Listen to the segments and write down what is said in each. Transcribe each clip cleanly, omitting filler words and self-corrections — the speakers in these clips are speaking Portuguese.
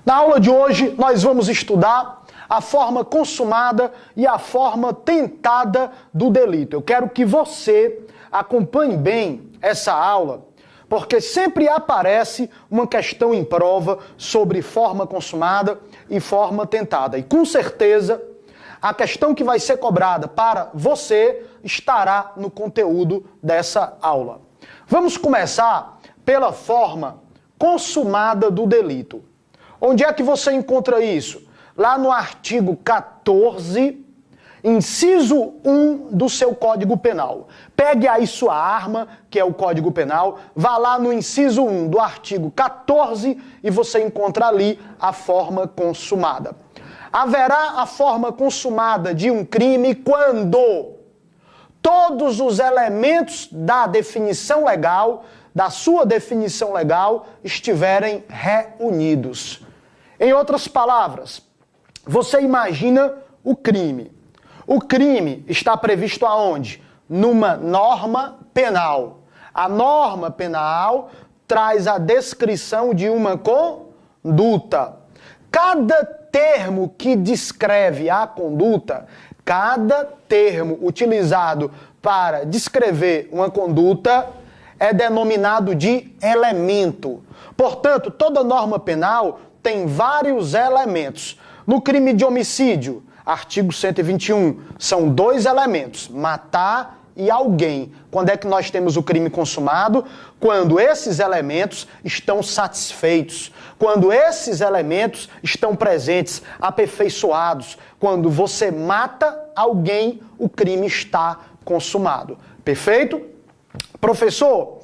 Na aula de hoje, nós vamos estudar a forma consumada e a forma tentada do delito. Eu quero que você acompanhe bem essa aula, porque sempre aparece uma questão em prova sobre forma consumada e forma tentada. E com certeza, a questão que vai ser cobrada para você estará no conteúdo dessa aula. Vamos começar pela forma consumada do delito. Onde é que você encontra isso? Lá no artigo 14, inciso 1 do seu Código Penal. Pegue aí sua arma, que é o Código Penal, vá lá no inciso 1 do artigo 14 e você encontra ali a forma consumada. Haverá a forma consumada de um crime quando todos os elementos da definição legal, da sua definição legal, estiverem reunidos. Em outras palavras, você imagina o crime. O crime está previsto aonde? Numa norma penal. A norma penal traz a descrição de uma conduta. Cada termo que descreve a conduta, cada termo utilizado para descrever uma conduta é denominado de elemento. Portanto, toda norma penal tem vários elementos. No crime de homicídio, artigo 121, são 2 elementos, matar e alguém. Quando é que nós temos o crime consumado? Quando esses elementos estão satisfeitos, quando esses elementos estão presentes, aperfeiçoados. Quando você mata alguém, o crime está consumado. Perfeito? Professor,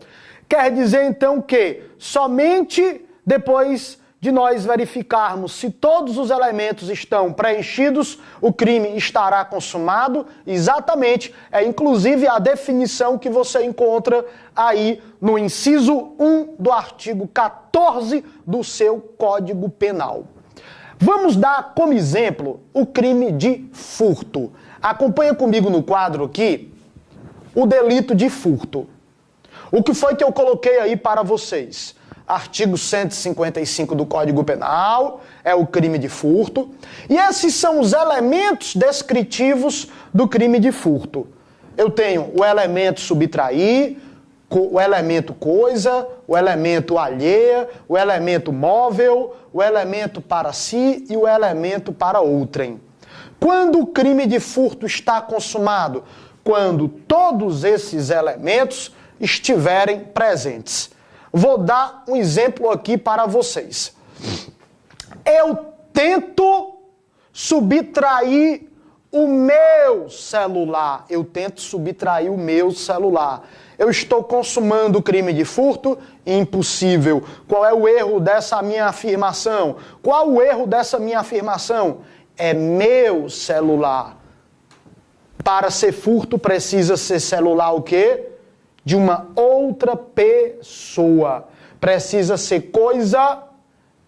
quer dizer então que somente depois de nós verificarmos se todos os elementos estão preenchidos, o crime estará consumado? Exatamente, é inclusive a definição que você encontra aí no inciso 1 do artigo 14 do seu Código Penal. Vamos dar como exemplo o crime de furto. Acompanha comigo no quadro aqui o delito de furto. O que foi que eu coloquei aí para vocês? Artigo 155 do Código Penal, é o crime de furto. E esses são os elementos descritivos do crime de furto. Eu tenho o elemento subtrair, o elemento coisa, o elemento alheia, o elemento móvel, o elemento para si e o elemento para outrem. Quando o crime de furto está consumado? Quando todos esses elementos estiverem presentes. Vou dar um exemplo aqui para vocês. Eu tento subtrair o meu celular. Eu tento subtrair o meu celular. Eu estou consumando o crime de furto? Impossível. Qual é o erro dessa minha afirmação? Qual o erro dessa minha afirmação? É meu celular. Para ser furto precisa ser celular o quê? De uma outra pessoa. Precisa ser coisa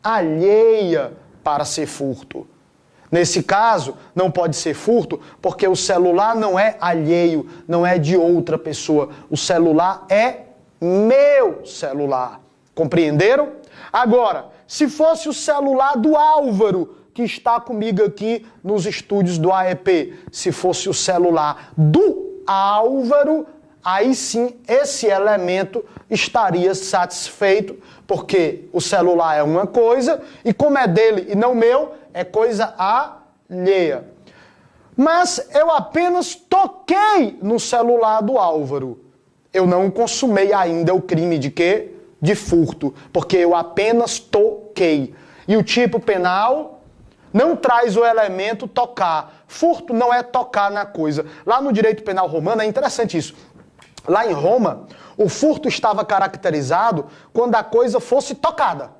alheia para ser furto. Nesse caso, não pode ser furto, porque o celular não é alheio, não é de outra pessoa. O celular é meu celular. Compreenderam? Agora, se fosse o celular do Álvaro, que está comigo aqui nos estúdios do AEP, se fosse o celular do Álvaro, aí sim, esse elemento estaria satisfeito, porque o celular é uma coisa, e como é dele e não meu, é coisa alheia. Mas eu apenas toquei no celular do Álvaro. Eu não consumei ainda o crime de quê? De furto, porque eu apenas toquei. E o tipo penal não traz o elemento tocar. Furto não é tocar na coisa. Lá no direito penal romano é interessante isso. Lá em Roma, o furto estava caracterizado quando a coisa fosse tocada.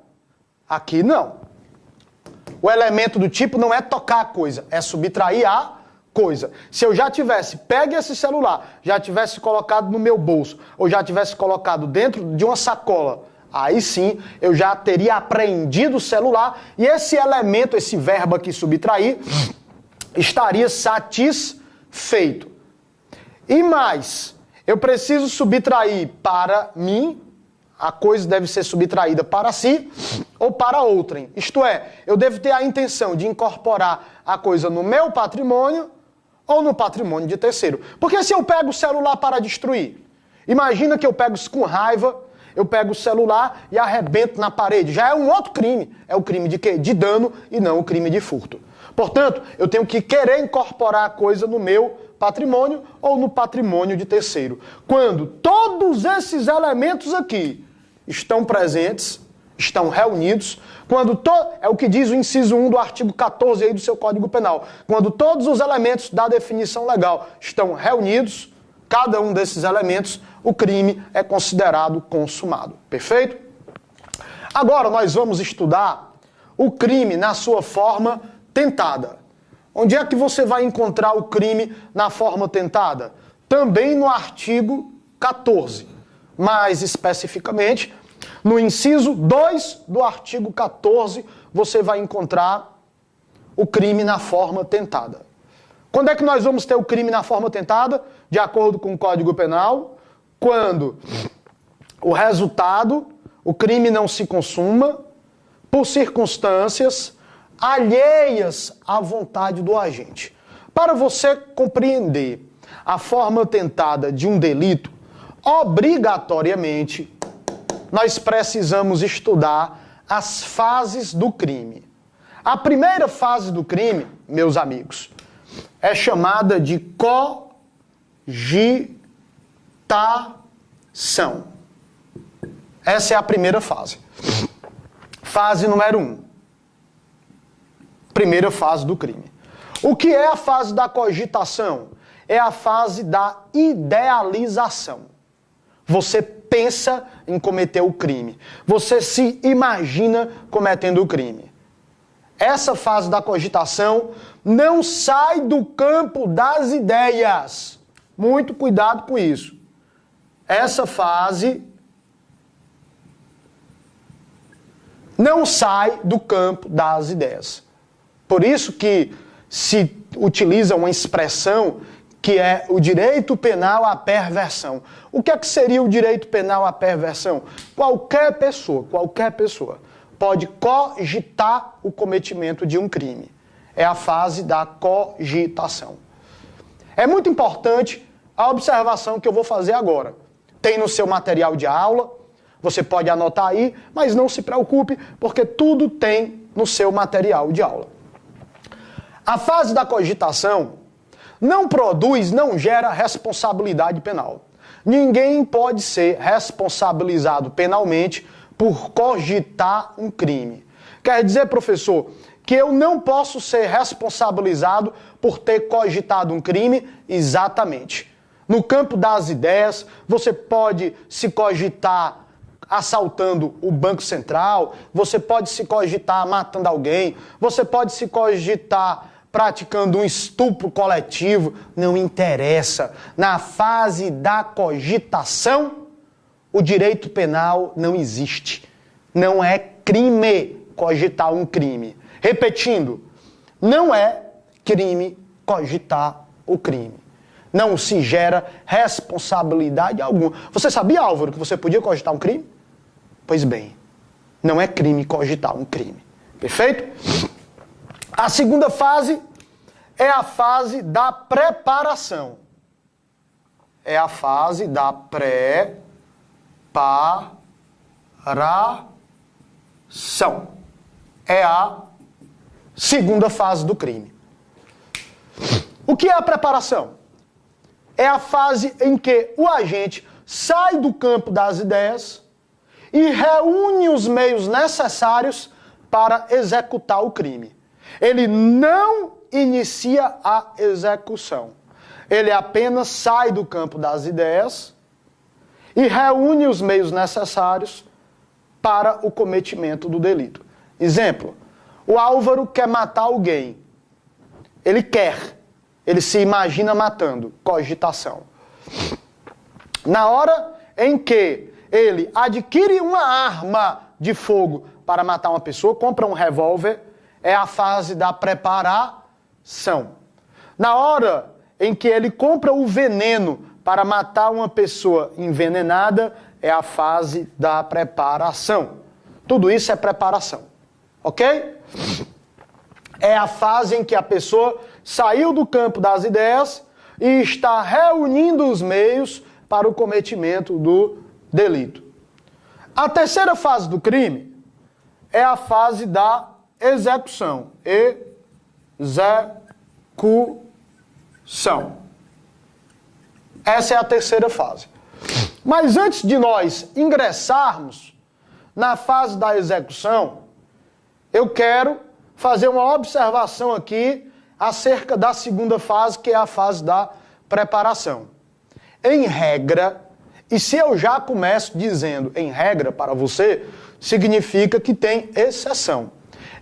Aqui não. O elemento do tipo não é tocar a coisa, é subtrair a coisa. Se eu já tivesse pegue esse celular, já tivesse colocado no meu bolso, ou já tivesse colocado dentro de uma sacola, aí sim eu já teria apreendido o celular e esse elemento, esse verbo aqui subtrair, estaria satisfeito. E mais, eu preciso subtrair para mim, A coisa deve ser subtraída para si ou para outrem. Isto é, eu devo ter a intenção de incorporar a coisa no meu patrimônio ou no patrimônio de terceiro. Porque se eu pego o celular para destruir, imagina que eu pego com raiva, eu pego o celular e arrebento na parede. Já é um outro crime. É o crime de quê? De dano e não o crime de furto. Portanto, eu tenho que querer incorporar a coisa no meu patrimônio ou no patrimônio de terceiro. Quando todos esses elementos aqui estão presentes, estão reunidos, é o que diz o inciso 1 do artigo 14 aí do seu Código Penal. Quando todos os elementos da definição legal estão reunidos, cada um desses elementos, o crime é considerado consumado. Perfeito? Agora nós vamos estudar o crime na sua forma tentada. Onde é que você vai encontrar o crime na forma tentada? Também no artigo 14. Mais especificamente, no inciso 2 do artigo 14, você vai encontrar o crime na forma tentada. Quando é que nós vamos ter o crime na forma tentada? De acordo com o Código Penal, quando o resultado, o crime não se consuma por circunstâncias alheias à vontade do agente. Para você compreender a forma tentada de um delito, obrigatoriamente, nós precisamos estudar as fases do crime. A primeira fase do crime, meus amigos, é chamada de cogitação. Essa é a primeira fase. Fase número 1. Primeira fase do crime. O que é a fase da cogitação? É a fase da idealização. Você pensa em cometer o crime. Você se imagina cometendo o crime. Essa fase da cogitação não sai do campo das ideias. Muito cuidado com isso. Essa fase não sai do campo das ideias. Por isso que se utiliza uma expressão que é o direito penal à perversão. O que é que seria o direito penal à perversão? Qualquer pessoa pode cogitar o cometimento de um crime. É a fase da cogitação. É muito importante a observação que eu vou fazer agora. Tem no seu material de aula, você pode anotar aí, mas não se preocupe, porque tudo tem no seu material de aula. A fase da cogitação não produz, não gera responsabilidade penal. Ninguém pode ser responsabilizado penalmente por cogitar um crime. Quer dizer, professor, que eu não posso ser responsabilizado por ter cogitado um crime? Exatamente. No campo das ideias, você pode se cogitar assaltando o Banco Central, você pode se cogitar matando alguém, você pode se cogitar praticando um estupro coletivo, não interessa. Na fase da cogitação, o direito penal não existe. Não é crime cogitar um crime. Repetindo, não é crime cogitar o crime. Não se gera responsabilidade alguma. Você sabia, Álvaro, que você podia cogitar um crime? Pois bem, não é crime cogitar um crime. Perfeito? A segunda fase é a fase da preparação. É a fase da preparação. É a segunda fase do crime. O que é a preparação? É a fase em que o agente sai do campo das ideias e reúne os meios necessários para executar o crime. Ele não inicia a execução. Ele apenas sai do campo das ideias e reúne os meios necessários para o cometimento do delito. Exemplo, o Álvaro quer matar alguém. Ele se imagina matando. Cogitação. Na hora em que ele adquire uma arma de fogo para matar uma pessoa, compra um revólver, é a fase da preparação. Na hora em que ele compra o veneno para matar uma pessoa envenenada é a fase da preparação. Tudo isso é preparação, ok? É a fase em que a pessoa saiu do campo das ideias e está reunindo os meios para o cometimento do delito. A terceira fase do crime é a fase da execução. Execução. Essa é a terceira fase. Mas antes de nós ingressarmos na fase da execução, eu quero fazer uma observação aqui acerca da segunda fase, que é a fase da preparação. Em regra, e se eu já começo dizendo em regra para você, significa que tem exceção.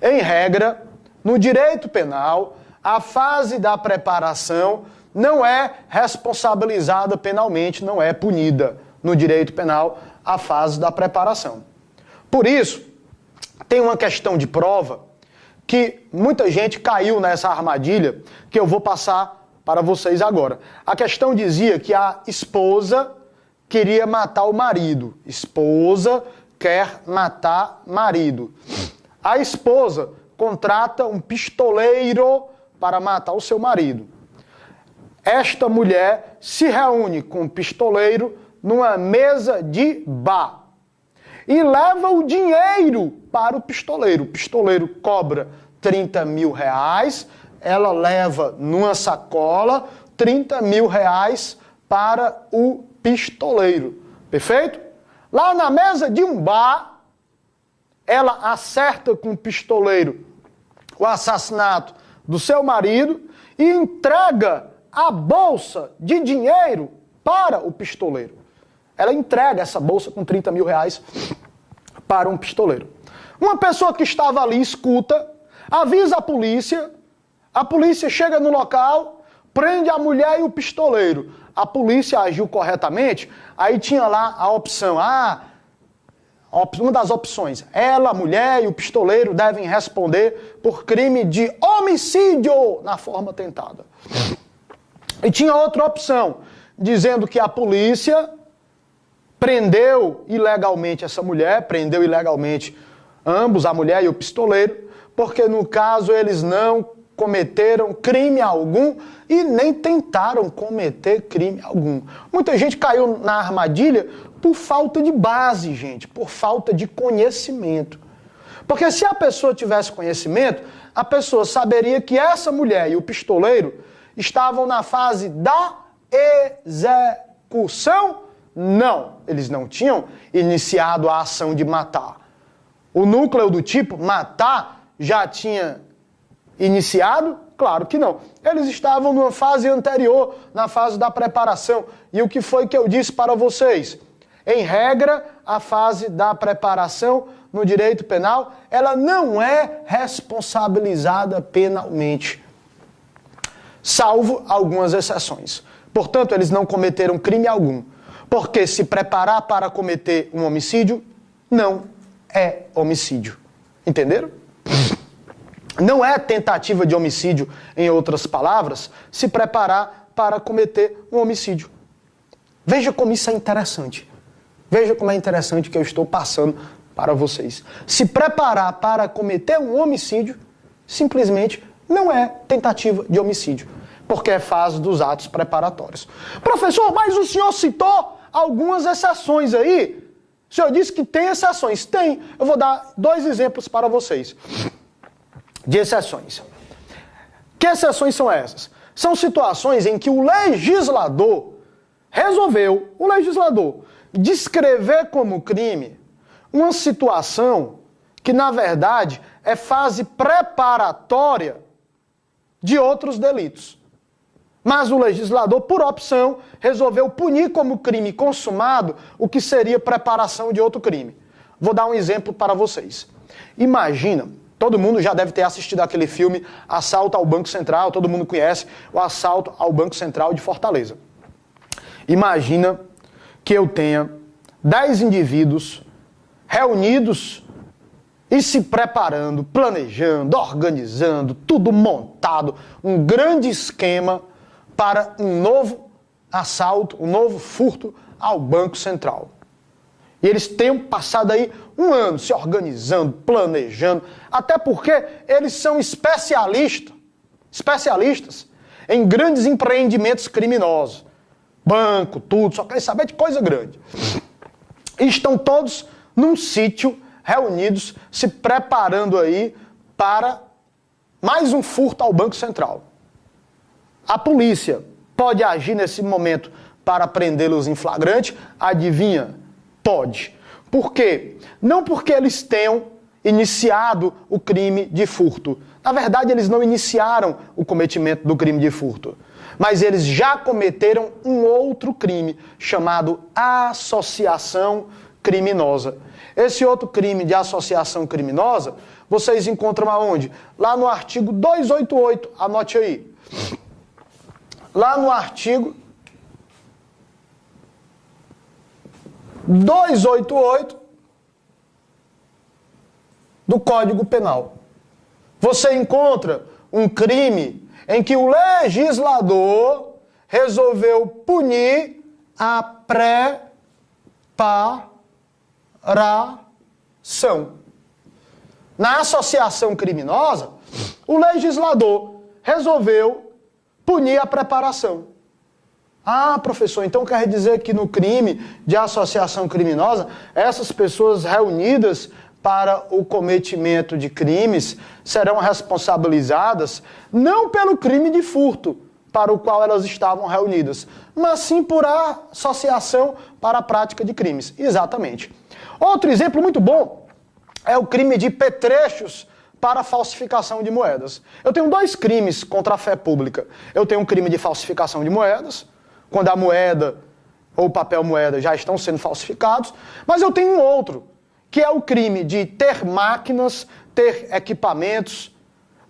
Em regra, no direito penal, a fase da preparação não é responsabilizada penalmente, não é punida no direito penal a fase da preparação. Por isso, tem uma questão de prova que muita gente caiu nessa armadilha que eu vou passar para vocês agora. A questão dizia que a esposa queria matar o marido. Esposa quer matar marido. A esposa contrata um pistoleiro para matar o seu marido. Esta mulher se reúne com o pistoleiro numa mesa de bar e leva o dinheiro para o pistoleiro. O pistoleiro cobra 30 mil reais, ela leva numa sacola 30 mil reais para o pistoleiro. Perfeito? Lá na mesa de um bar, ela acerta com o pistoleiro o assassinato do seu marido e entrega a bolsa de dinheiro para o pistoleiro. Ela entrega essa bolsa com 30 mil reais para um pistoleiro. Uma pessoa que estava ali escuta, avisa a polícia chega no local, prende a mulher e o pistoleiro. A polícia agiu corretamente, aí tinha lá a opção, uma das opções, ela, a mulher e o pistoleiro devem responder por crime de homicídio na forma tentada. E tinha outra opção, dizendo que a polícia prendeu ilegalmente essa mulher, prendeu ilegalmente ambos, a mulher e o pistoleiro, porque no caso eles não cometeram crime algum e nem tentaram cometer crime algum. Muita gente caiu na armadilha por falta de base, gente, por falta de conhecimento. Porque se a pessoa tivesse conhecimento, a pessoa saberia que essa mulher e o pistoleiro estavam na fase da execução. Não, eles não tinham iniciado a ação de matar. O núcleo do tipo matar já tinha iniciado? Claro que não. Eles estavam numa fase anterior, na fase da preparação. E o que foi que eu disse para vocês? Em regra, a fase da preparação no direito penal, ela não é responsabilizada penalmente, salvo algumas exceções. Portanto, eles não cometeram crime algum. Porque se preparar para cometer um homicídio não é homicídio. Entenderam? Não é tentativa de homicídio, em outras palavras, se preparar para cometer um homicídio. Veja como isso é interessante. Veja como é interessante que eu estou passando para vocês. Se preparar para cometer um homicídio, simplesmente não é tentativa de homicídio, porque é fase dos atos preparatórios. Professor, mas o senhor citou algumas exceções aí. O senhor disse que tem exceções. Tem. Eu vou dar 2 exemplos para vocês de exceções. Que exceções são essas? São situações em que o legislador resolveu, descrever como crime uma situação que, na verdade, é fase preparatória de outros delitos. Mas o legislador, por opção, resolveu punir como crime consumado o que seria preparação de outro crime. Vou dar um exemplo para vocês. Imagina, todo mundo já deve ter assistido aquele filme Assalto ao Banco Central, todo mundo conhece o Assalto ao Banco Central de Fortaleza. Imagina que eu tenha 10 indivíduos reunidos e se preparando, planejando, organizando, tudo montado, um grande esquema para um novo assalto, um novo furto ao Banco Central. E eles têm passado aí um ano se organizando, planejando, até porque eles são especialistas em grandes empreendimentos criminosos. Banco, tudo, só querem saber de coisa grande. E estão todos num sítio, reunidos, se preparando aí para mais um furto ao Banco Central. A polícia pode agir nesse momento para prendê-los em flagrante? Adivinha? Pode. Por quê? Não porque eles tenham iniciado o crime de furto. Na verdade, eles não iniciaram o cometimento do crime de furto. Mas eles já cometeram um outro crime, chamado associação criminosa. Esse outro crime de associação criminosa, vocês encontram aonde? Lá no artigo 288, anote aí. Lá no artigo 288 do Código Penal. Você encontra um crime em que o legislador resolveu punir a preparação. Na associação criminosa, o legislador resolveu punir a preparação. Ah, professor, então quer dizer que no crime de associação criminosa, essas pessoas reunidas para o cometimento de crimes serão responsabilizadas não pelo crime de furto para o qual elas estavam reunidas, mas sim por associação para a prática de crimes. Exatamente. Outro exemplo muito bom é o crime de petrechos para falsificação de moedas. Eu tenho dois crimes contra a fé pública. Eu tenho um crime de falsificação de moedas, quando a moeda ou o papel moeda já estão sendo falsificados, mas eu tenho um outro, que é o crime de ter máquinas, ter equipamentos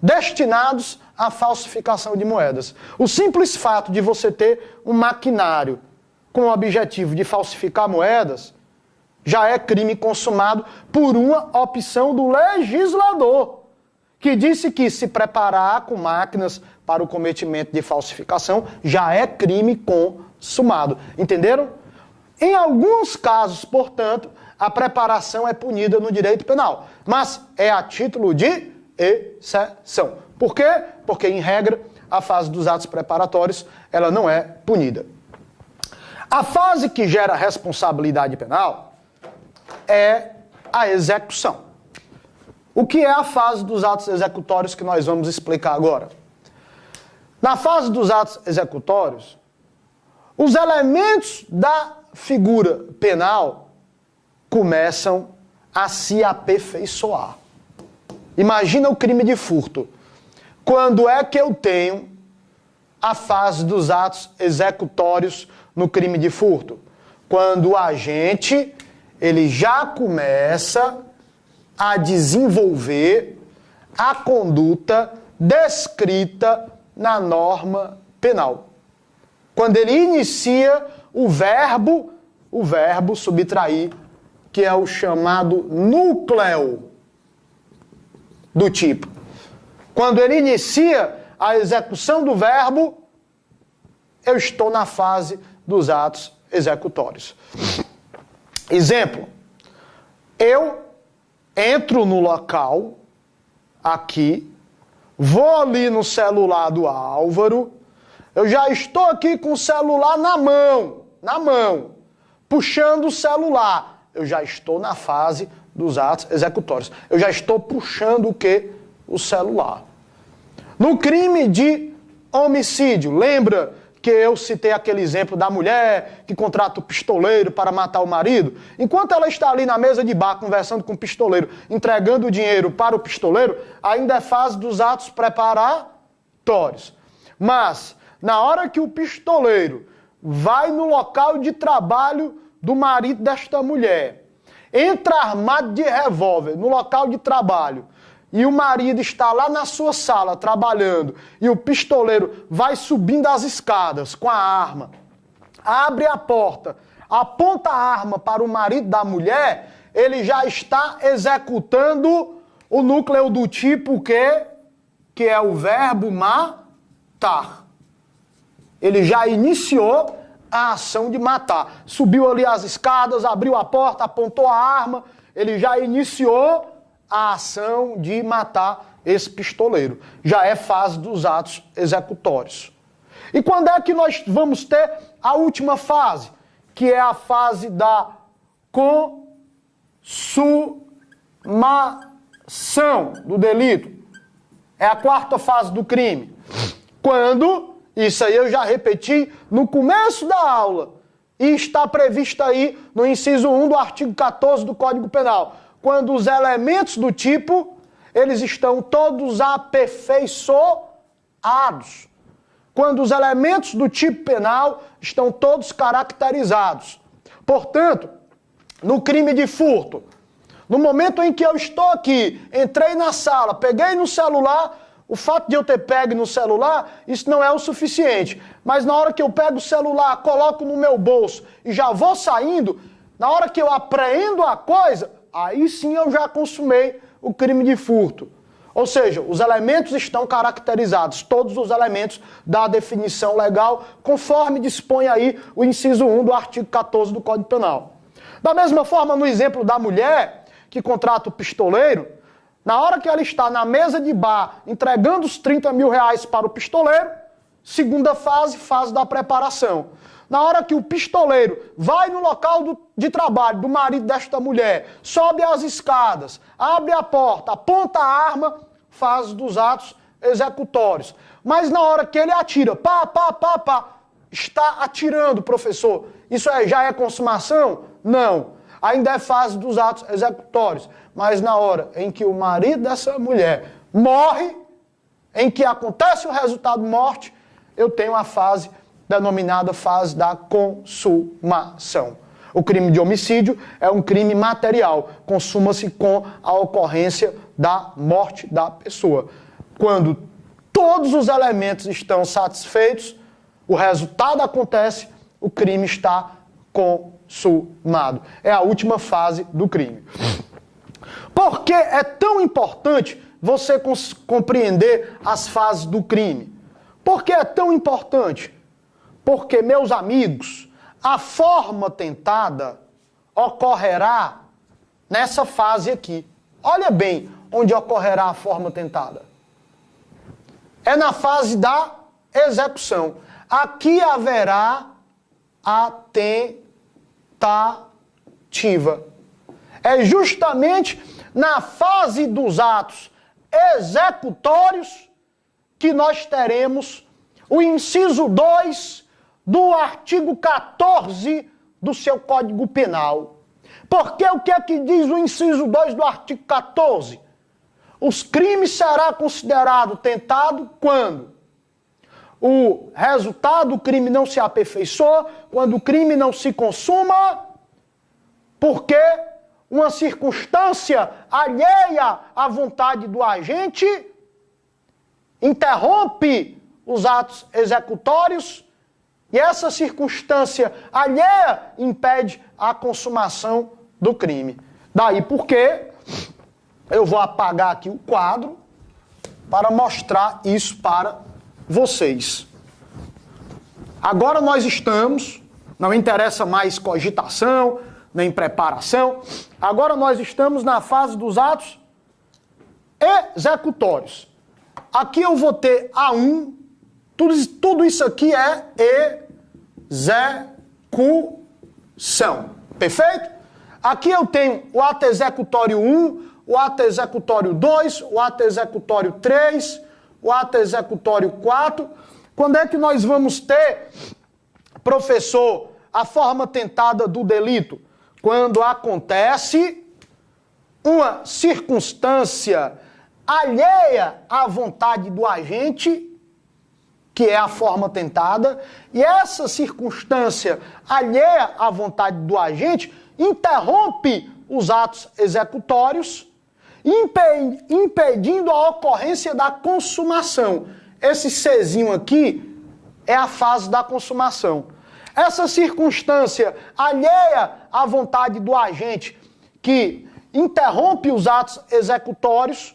destinados à falsificação de moedas. O simples fato de você ter um maquinário com o objetivo de falsificar moedas já é crime consumado por uma opção do legislador, que disse que se preparar com máquinas para o cometimento de falsificação já é crime consumado. Entenderam? Em alguns casos, portanto, a preparação é punida no direito penal, mas é a título de exceção. Por quê? Porque, em regra, a fase dos atos preparatórios ela não é punida. A fase que gera responsabilidade penal é a execução. O que é a fase dos atos executórios que nós vamos explicar agora? Na fase dos atos executórios, os elementos da figura penal começam a se aperfeiçoar. Imagina o crime de furto. Quando é que eu tenho a fase dos atos executórios no crime de furto? Quando o agente ele já começa a desenvolver a conduta descrita na norma penal. Quando ele inicia o verbo subtrair, que é o chamado núcleo do tipo. Quando ele inicia a execução do verbo, eu estou na fase dos atos executórios. Exemplo, eu entro no local, aqui, vou ali no celular do Álvaro, eu já estou aqui com o celular na mão, puxando o celular. Eu já estou na fase dos atos executórios. Eu já estou puxando o quê? O celular. No crime de homicídio, lembra que eu citei aquele exemplo da mulher que contrata o pistoleiro para matar o marido? Enquanto ela está ali na mesa de bar conversando com o pistoleiro, entregando o dinheiro para o pistoleiro, ainda é fase dos atos preparatórios. Mas, na hora que o pistoleiro vai no local de trabalho do marido desta mulher, entra armado de revólver no local de trabalho, e o marido está lá na sua sala trabalhando, e o pistoleiro vai subindo as escadas com a arma, abre a porta, aponta a arma para o marido da mulher, ele já está executando o núcleo do tipo que é o verbo matar. Ele já iniciou a ação de matar. Subiu ali as escadas, abriu a porta, apontou a arma, ele já iniciou a ação de matar esse pistoleiro. Já é fase dos atos executórios. E quando é que nós vamos ter a última fase? Que é a fase da consumação do delito. É a quarta fase do crime. Quando, isso aí eu já repeti no começo da aula, e está previsto aí no inciso 1 do artigo 14 do Código Penal, quando os elementos do tipo, eles estão todos aperfeiçoados. Quando os elementos do tipo penal estão todos caracterizados. Portanto, no crime de furto, no momento em que eu estou aqui, entrei na sala, peguei no celular, o fato de eu ter pego no celular, isso não é o suficiente. Mas na hora que eu pego o celular, coloco no meu bolso e já vou saindo, na hora que eu apreendo a coisa, aí sim eu já consumei o crime de furto. Ou seja, os elementos estão caracterizados, todos os elementos da definição legal, conforme dispõe aí o inciso 1 do artigo 14 do Código Penal. Da mesma forma, no exemplo da mulher que contrata o pistoleiro, na hora que ela está na mesa de bar entregando os 30 mil reais para o pistoleiro, segunda fase, fase da preparação. Na hora que o pistoleiro vai no local de trabalho do marido desta mulher, sobe as escadas, abre a porta, aponta a arma, fase dos atos executórios. Mas na hora que ele atira, está atirando, professor, isso já é consumação? Não. Ainda é fase dos atos executórios. Mas na hora em que o marido dessa mulher morre, em que acontece o resultado morte, eu tenho a fase denominada fase da consumação. O crime de homicídio é um crime material, consuma-se com a ocorrência da morte da pessoa. Quando todos os elementos estão satisfeitos, o resultado acontece, o crime está consumado. É a última fase do crime. Por que é tão importante você compreender as fases do crime? Por que é tão importante? Porque, meus amigos, a forma tentada ocorrerá nessa fase aqui. Olha bem onde ocorrerá a forma tentada. É na fase da execução. Aqui haverá a tentativa. É justamente na fase dos atos executórios que nós teremos o inciso 2 do artigo 14 do seu Código Penal. Porque o que é que diz o inciso 2 do artigo 14? Os crimes será considerado tentado quando o resultado do crime não se aperfeiçoa, quando o crime não se consuma, porque uma circunstância alheia à vontade do agente interrompe os atos executórios e essa circunstância alheia impede a consumação do crime. Daí porque eu vou apagar aqui o quadro para mostrar isso para vocês. Agora nós estamos, não interessa mais cogitação, nem preparação, agora nós estamos na fase dos atos executórios. Aqui eu vou ter A1, tudo isso aqui é execução. Perfeito? Aqui eu tenho o ato executório 1, o ato executório 2, o ato executório 3, o ato executório 4. Quando é que nós vamos ter, professor, a forma tentada do delito? Quando acontece uma circunstância alheia à vontade do agente, que é a forma tentada, e essa circunstância alheia à vontade do agente interrompe os atos executórios, impedindo a ocorrência da consumação. Esse Czinho aqui é a fase da consumação. Essa circunstância alheia à vontade do agente que interrompe os atos executórios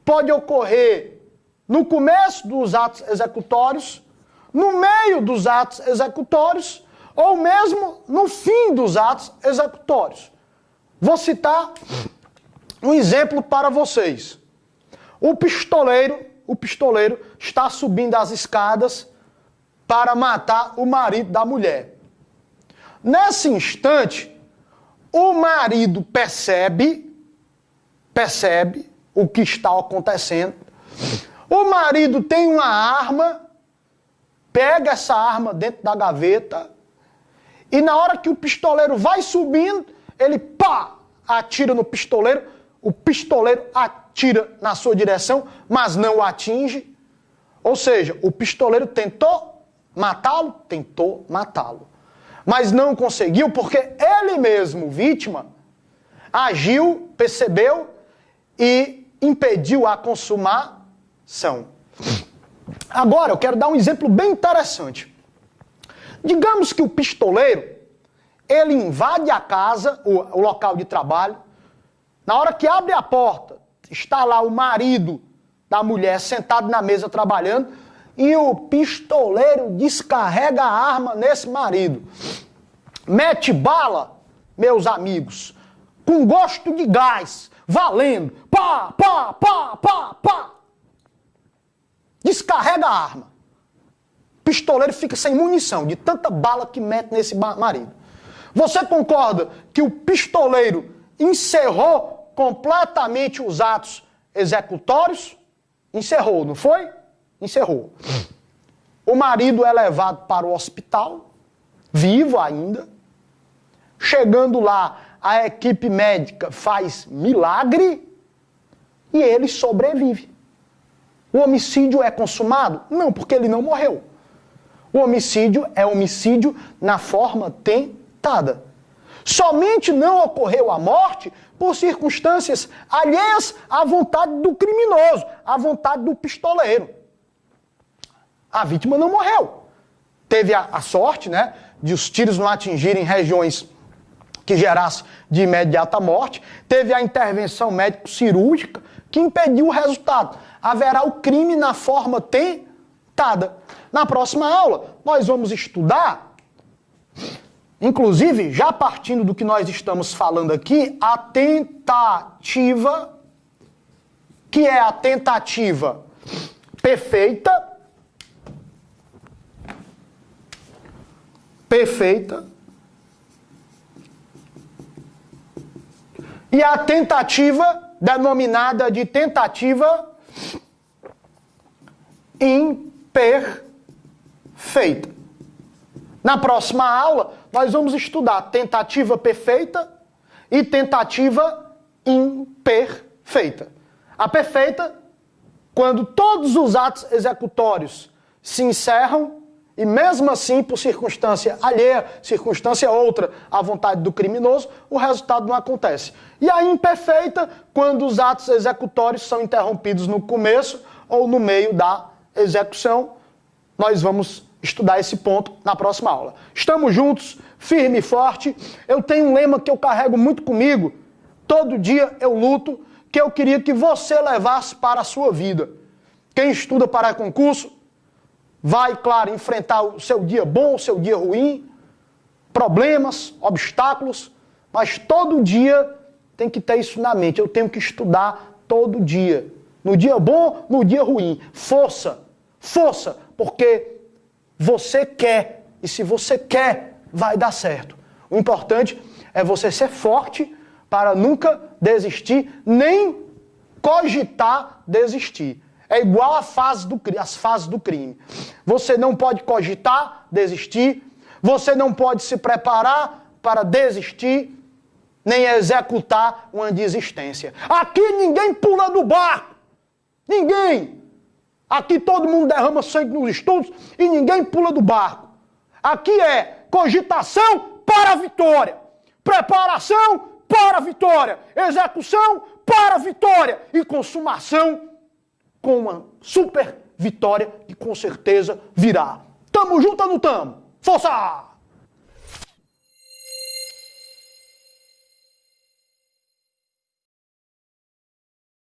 pode ocorrer no começo dos atos executórios, no meio dos atos executórios ou mesmo no fim dos atos executórios. Vou citar um exemplo para vocês. O pistoleiro está subindo as escadas para matar o marido da mulher. Nesse instante, o marido percebe o que está acontecendo. O marido tem uma arma, pega essa arma dentro da gaveta e na hora que o pistoleiro vai subindo, ele atira no pistoleiro, o pistoleiro atira na sua direção, mas não o atinge. Ou seja, o pistoleiro tentou matá-lo, mas não conseguiu porque ele mesmo, vítima, agiu, percebeu e impediu a consumação. Agora, eu quero dar um exemplo bem interessante. Digamos que o pistoleiro, ele invade a casa, o local de trabalho. Na hora que abre a porta, está lá o marido da mulher sentado na mesa trabalhando e o pistoleiro descarrega a arma nesse marido. Mete bala, meus amigos, com gosto de gás, valendo. Pá, pá, pá, pá, pá. Descarrega a arma. O pistoleiro fica sem munição de tanta bala que mete nesse marido. Você concorda que o pistoleiro encerrou completamente os atos executórios? Encerrou, não foi? Encerrou. O marido é levado para o hospital, vivo ainda. Chegando lá, a equipe médica faz milagre e ele sobrevive. O homicídio é consumado? Não, porque ele não morreu. O homicídio é homicídio na forma tentada. Somente não ocorreu a morte por circunstâncias alheias à vontade do criminoso, à vontade do pistoleiro. A vítima não morreu. Teve a sorte, né, de os tiros não atingirem regiões que gerasse de imediata morte. Teve a intervenção médico-cirúrgica que impediu o resultado. Haverá o crime na forma tentada. Na próxima aula, nós vamos estudar, inclusive, já partindo do que nós estamos falando aqui, a tentativa, que é a tentativa perfeita, e a tentativa denominada de tentativa imperfeita. Na próxima aula, nós vamos estudar tentativa perfeita e tentativa imperfeita. A perfeita, quando todos os atos executórios se encerram e mesmo assim, por circunstância alheia, circunstância outra à vontade do criminoso, o resultado não acontece. E a imperfeita, quando os atos executórios são interrompidos no começo ou no meio da execução. Nós vamos estudar esse ponto na próxima aula. Estamos juntos, firme e forte. Eu tenho um lema que eu carrego muito comigo. Todo dia eu luto, que eu queria que você levasse para a sua vida. Quem estuda para concurso vai, claro, enfrentar o seu dia bom, o seu dia ruim, problemas, obstáculos, mas todo dia tem que ter isso na mente. Eu tenho que estudar todo dia. No dia bom, no dia ruim. Força, porque você quer. E se você quer, vai dar certo. O importante é você ser forte para nunca desistir, nem cogitar desistir. É igual às fases do crime. Você não pode cogitar desistir, você não pode se preparar para desistir, nem executar uma desistência. Aqui ninguém pula do barco. Ninguém. Aqui todo mundo derrama sangue nos estudos e ninguém pula do barco. Aqui é cogitação para a vitória. Preparação para a vitória. Execução para a vitória. E consumação com uma super vitória que com certeza virá. Tamo junto ou não tamo? Força!